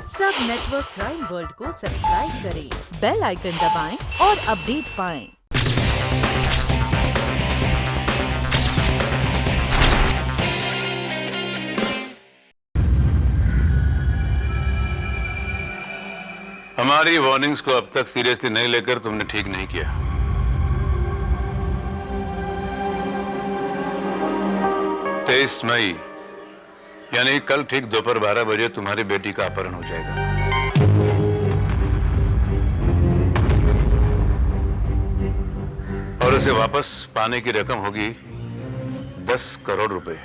सब network crime world को subscribe करें, बेल आइकन दबाएं और अपडेट पाएं। हमारी वार्निंग्स को अब तक सीरियसली नहीं लेकर तुमने ठीक नहीं किया। 23 मई यानी कल ठीक दोपहर 12 बजे तुम्हारी बेटी का अपहरण हो जाएगा। और उसे वापस पाने की रकम होगी 10 करोड़ रुपए।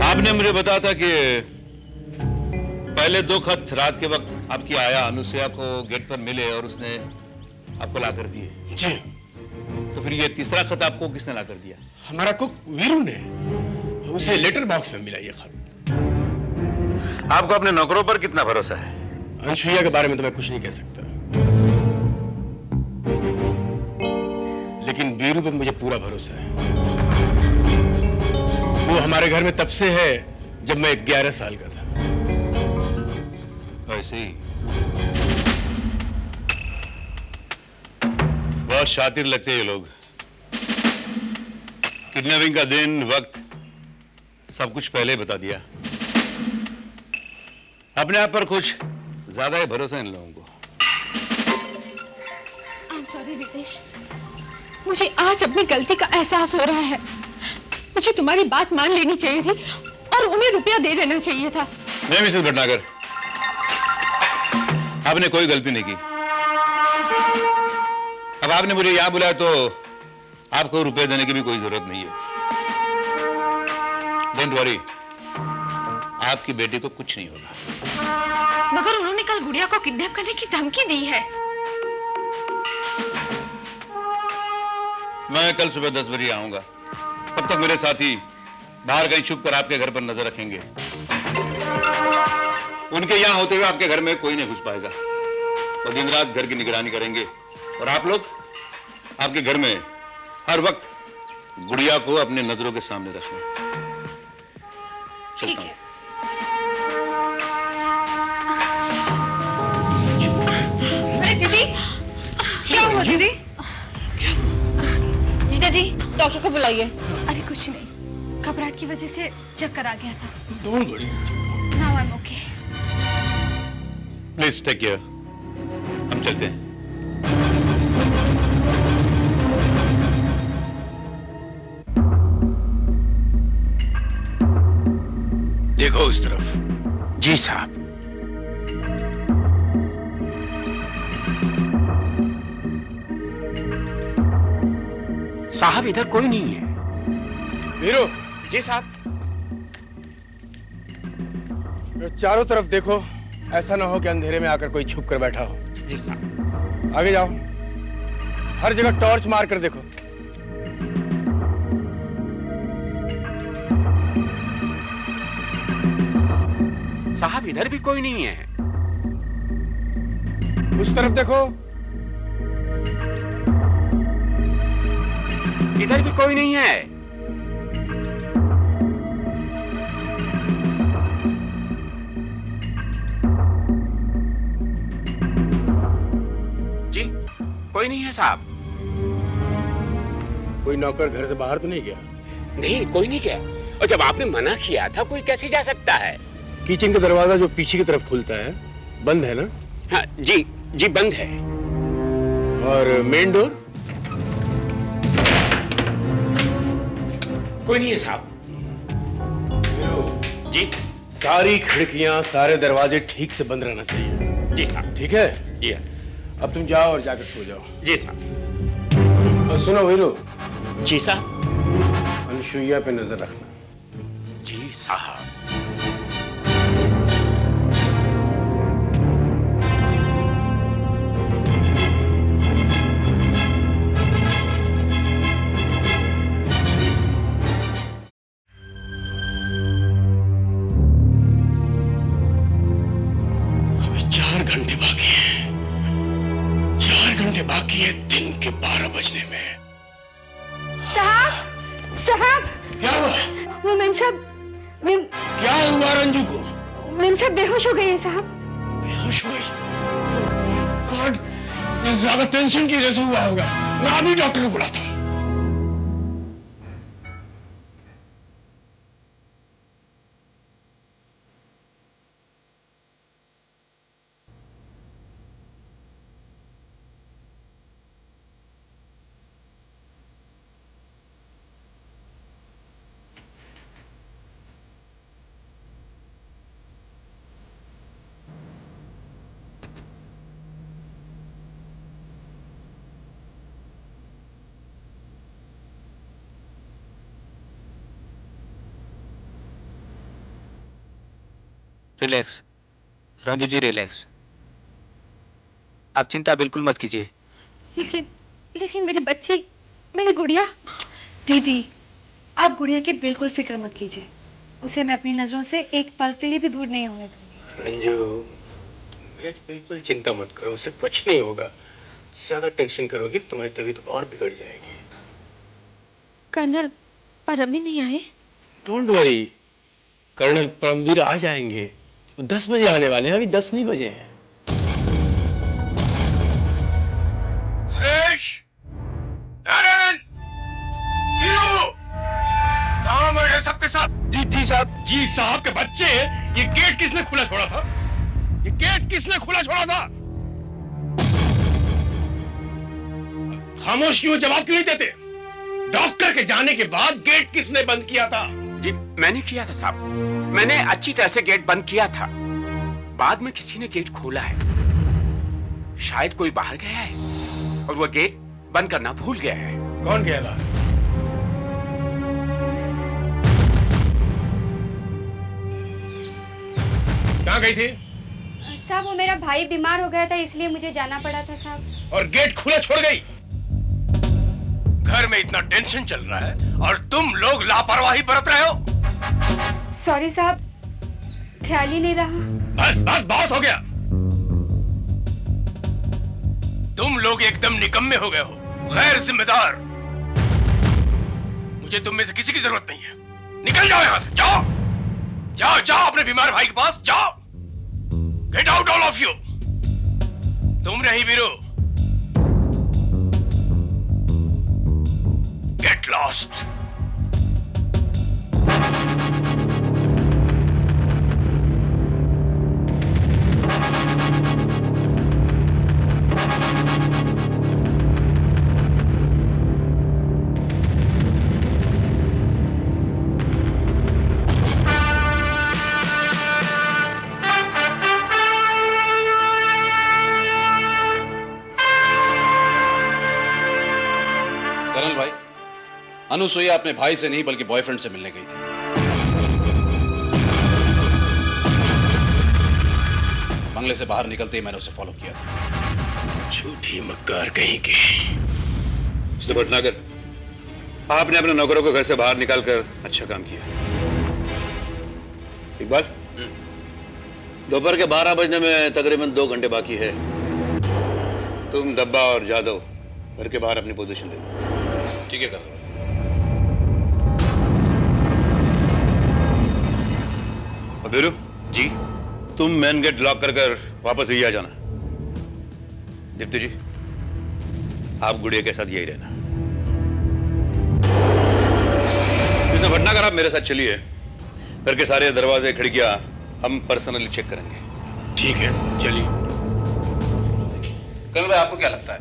आपने मुझे बताया था कि पहले 2 खत रात के वक्त आपकी आया अनुसुईया को गेट पर मिले और उसने आपको ला कर दिए। जी। तो फिर ये तीसरा खत आपको किसने ला कर दिया? हमारा कुक वीरू ने, उसे लेटर बॉक्स में मिला ये खत। आपको अपने नौकरों पर कितना भरोसा है? अनुसुईया के बारे में तो मैं कुछ नहीं कह सकता, लेकिन वीरू पर मुझे पूरा भरोसा है। वो हमारे घर में तब से है जब मैं 11 साल का था। ऐसे ही बहुत शातिर लगते हैं ये लोग। किडनैपिंग का दिन, वक्त, सब कुछ पहले ही बता दिया। अपने आप पर कुछ ज्यादा ही भरोसा इन लोगों को। I'm sorry रितेश, मुझे आज अपनी गलती का एहसास हो रहा है। मुझे तुम्हारी बात मान लेनी चाहिए थी और उन्हें रुपया दे देना चाहिए था। नहीं मिसेस भटनागर, आपने कोई गलती नहीं की। अब आपने मुझे यहां बुलाया तो आपको रुपए देने की भी कोई जरूरत नहीं है। डोंट वरी, आपकी बेटी को कुछ नहीं होगा। मगर उन्होंने कल गुड़िया को किडनैप करने की धमकी दी है। मैं कल सुबह 10 बजे आऊंगा। तब तक मेरे साथी बाहर कहीं छुप कर आपके घर पर नजर रखेंगे। उनके यहां होते हुए आपके घर में कोई नहीं घुस पाएगा। और दिन रात घर की निगरानी करेंगे। और आप लोग आपके घर में हर वक्त गुड़िया को अपने नजरों के सामने रखना। ठीक है। अरे दीदी, क्या हुआ दीदी? जीजा जी, डॉक्टर को बुलाइए। अरे कुछ नहीं, घबराहट की वजह से चक्कर आ गया था। Don't worry. Now I am okay. Please take care. हम चलते हैं। देखो उस तरफ। जी साहब। साहब इधर कोई नहीं है। वीरू। जी साहब। चारों तरफ देखो, ऐसा ना हो कि अंधेरे में आकर कोई छुप कर बैठा हो। जी साहब। आगे जाओ, हर जगह टॉर्च मार कर देखो। साहब इधर भी कोई नहीं है। उस तरफ देखो। इधर भी कोई नहीं है। जी, कोई नहीं है साहब। कोई नौकर घर से बाहर तो नहीं गया? नहीं, कोई नहीं गया। और जब आपने मना किया था, कोई कैसे जा सकता है? किचन का दरवाजा जो पीछे की तरफ खुलता है बंद है ना? हाँ जी, जी बंद है। और मेन डोर? कोई नहीं है साहब। जी। सारी खिड़कियां, सारे दरवाजे ठीक से बंद रहना चाहिए। जी साहब। ठीक है? जी। अब तुम जाओ और जाकर सो जाओ। जी साहब। और सुनो वीरू, जी साहब। अनुसुईया पे नजर रखना। जी साहब। अभी 4 घंटे बाकी है। 4 घंटे बाकी है दिन के 12 बजने में। साहब, साहब। मेम साहब, मेम क्या हुआ रंजू को? मेम साहब बेहोश हो गई है साहब। बेहोश हो गई? गॉड, ये ज्यादा टेंशन की वजह से हुआ होगा। मैं अभी डॉक्टर को बुलाता हूं। रिलैक्स रंजू जी, रिलैक्स। आप चिंता बिल्कुल मत कीजिए। लेकिन मेरे बच्चे, मेरी गुड़िया। दीदी, आप गुड़िया की बिल्कुल फिक्र मत कीजिए। उसे मैं अपनी नजरों से एक पल के लिए भी दूर नहीं होने दूंगी। रंजू, बिल्कुल चिंता मत करो, उसे कुछ नहीं होगा। ज्यादा टेंशन करोगी तो तुम्हारी तबीयत और बिगड़ जाएगी। कर्नल परम ही नहीं आए? डोंट वरी, कर्नल परमवीर आ जाएंगे। वो 10 बजे आने वाले हैं, अभी 10 नहीं बजे हैं। सुरेश, नारायण, हीरो, कहाँ बैठे सबके साथ? जी साहब। जी साहब के बच्चे, ये गेट किसने खुला छोड़ा था? ये गेट किसने खुला छोड़ा था? खामोश क्यों, जवाब क्यों नहीं देते? डॉक्टर के जाने के बाद गेट किसने बंद किया था? जी मैंने किया था साहब, मैंने अच्छी तरह से गेट बंद किया था। बाद में किसी ने गेट खोला है, शायद कोई बाहर गया है और वो गेट बंद करना भूल गया है। कौन गया था? कहाँ गई थी? साहब वो मेरा भाई बीमार हो गया था, इसलिए मुझे जाना पड़ा था साहब। और गेट खुला छोड़ गई? घर में इतना टेंशन चल रहा है और तुम लोग लापरवाही बरत रहे हो। सॉरी साहब, ख्याल ही नहीं रहा। बस बस बहुत हो गया। तुम लोग एकदम निकम्मे हो गए हो, गैर जिम्मेदार। मुझे तुम में से किसी की जरूरत नहीं है। निकल जाओ यहां से, जाओ जाओ जाओ अपने बीमार भाई के पास जाओ। Get out all of you. तुम रही बीरू, गेट लॉस्ट। कर्नल भाई, अनुसुईया अपने भाई से नहीं बल्कि बॉयफ्रेंड से मिलने गई थी। बंगले से बाहर निकलते ही मैंने उसे फॉलो किया था। झूठी मक्कार कहीं की। मिस्टर भटनागर, आपने अपने नौकरों को घर से बाहर निकालकर अच्छा काम किया। इकबाल, दोपहर के 12 बजने में तकरीबन 2 घंटे बाकी है। तुम डब्बा और जादव घर के बाहर अपनी पोजीशन ले। ठीक है कर्नल भाई। अबीरू जी तुम मेन गेट लॉक कर वापस यही आ जाना। दीप्ति जी, आप गुड़िया के साथ यही रहना। मिस्टर भटनागर, आप मेरे साथ चलिए। घर के सारे दरवाजे खिड़कियां हम पर्सनली चेक करेंगे। ठीक है, चलिए। कर्नल भाई, आपको क्या लगता है,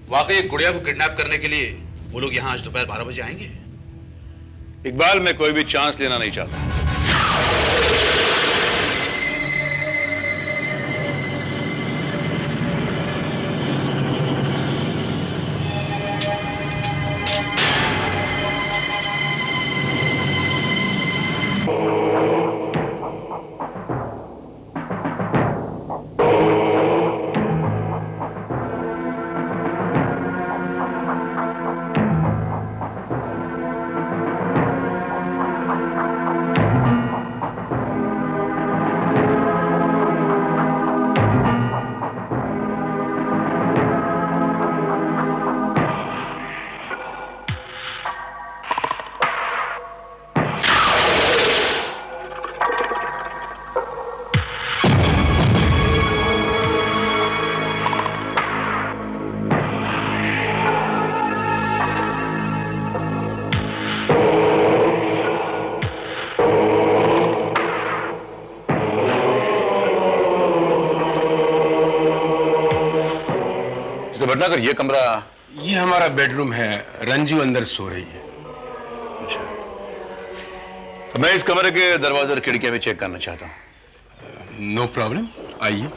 वाकई एक गुड़िया को किडनैप करने के लिए वो लोग यहाँ आज दोपहर 12 बजे आएंगे? इकबाल, मैं कोई भी चांस लेना नहीं चाहता। सौदागर, ये कमरा? ये हमारा बेडरूम है, रंजू अंदर सो रही है। अच्छा, तो मैं इस कमरे के दरवाजे और खिड़कियां भी चेक करना चाहता हूँ। नो प्रॉब्लम, आइए।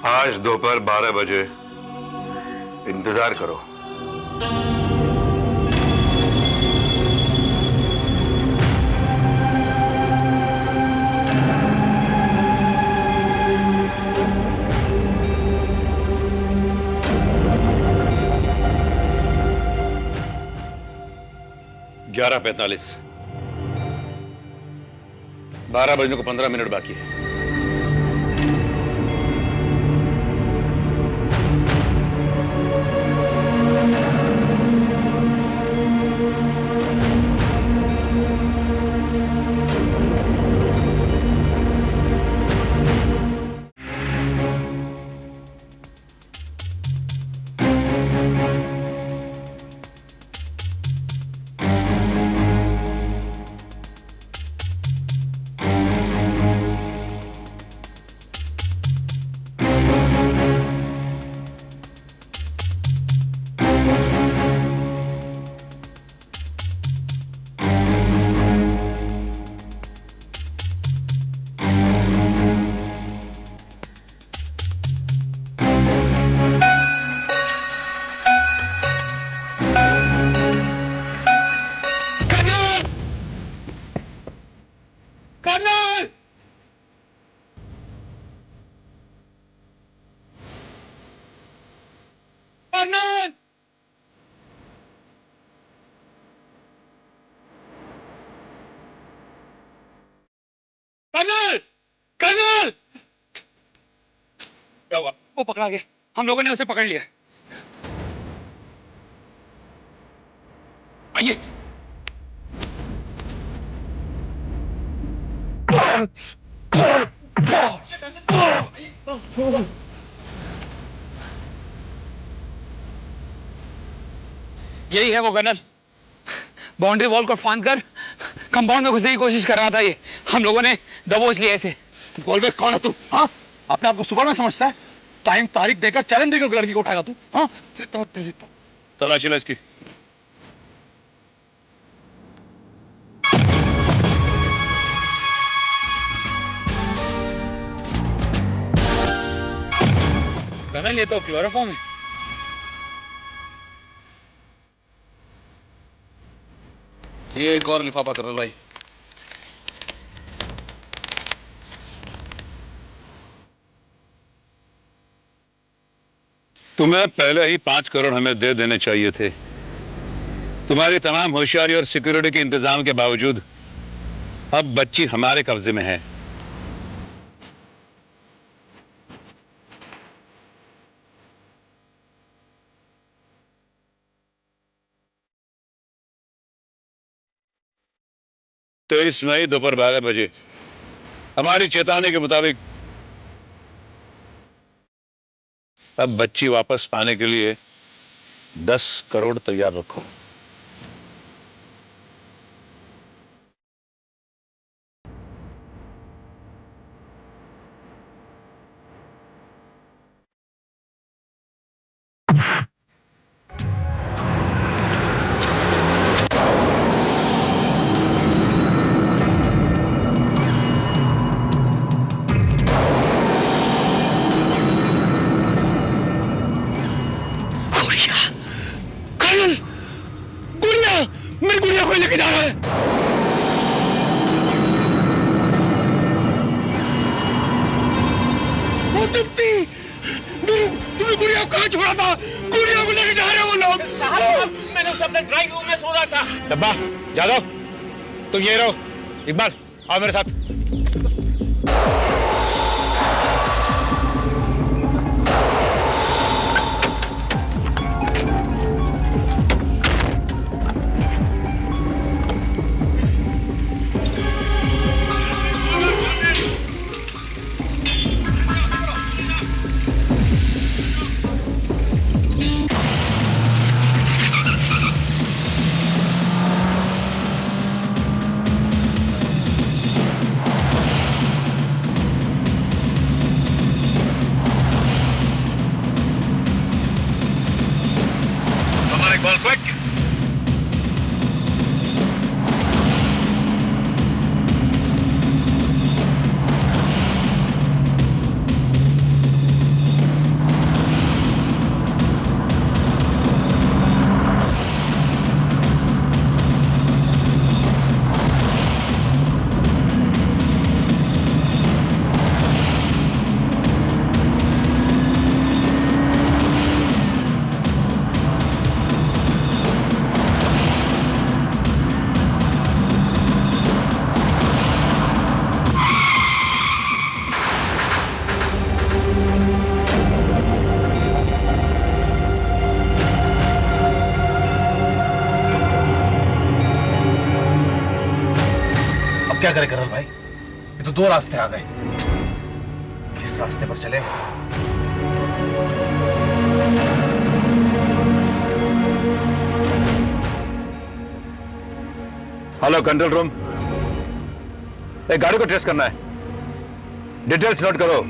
आज दोपहर 12 बजे इंतजार करो। ग्यारह 45, 12 बजने को 15 मिनट बाकी है। कर्नल! कर्नल! कर्नल! कर्नल! क्या हुआ? वो पकड़ा गया, हम लोगों ने उसे पकड़ लिया। आइए। यही है वो कर्नल। बाउंड्री वॉल को फांद कर कंपाउंड में घुसने की कोशिश कर रहा था। ये हम लोगों ने दबोच लिया इसे। गोलबेग कौन है तू? हाँ, अपने आप को सुपरमैन समझता है? टाइम तारीख देकर चैलेंज देकर लड़की को उठाएगा तू? हाँ, तलाशी लो इसकी। कर्नल, ये तो क्लोरोफॉर्म है। ये एक और लिफाफा कर्नल भाई। तुम्हें पहले ही 5 करोड़ हमें दे देने चाहिए थे। तुम्हारी तमाम होशियारी और सिक्योरिटी के इंतजाम के बावजूद अब बच्ची हमारे कब्जे में है। तो 23 मई दोपहर 12 बजे हमारी चेतावनी के मुताबिक अब बच्ची वापस पाने के लिए 10 करोड़ तैयार रखो। कोई लेके जा रहा है। वो दुप्ती, तुमने गुड़िया को कहाँ छोड़ा था? गुड़िया को लेके जा रहे हैं वो लोग। साहब, मैंने उसे अपने ड्राइंग रूम में सो रहा था। डब्बा, यादव, तुम ये रहो। इकबाल, आओ मेरे साथ। Iqbal, quick! क्या करे करल भाई, ये तो दो रास्ते आ गए। किस रास्ते पर चले? हेलो कंट्रोल रूम, एक गाड़ी को ट्रेस करना है। डिटेल्स नोट करो।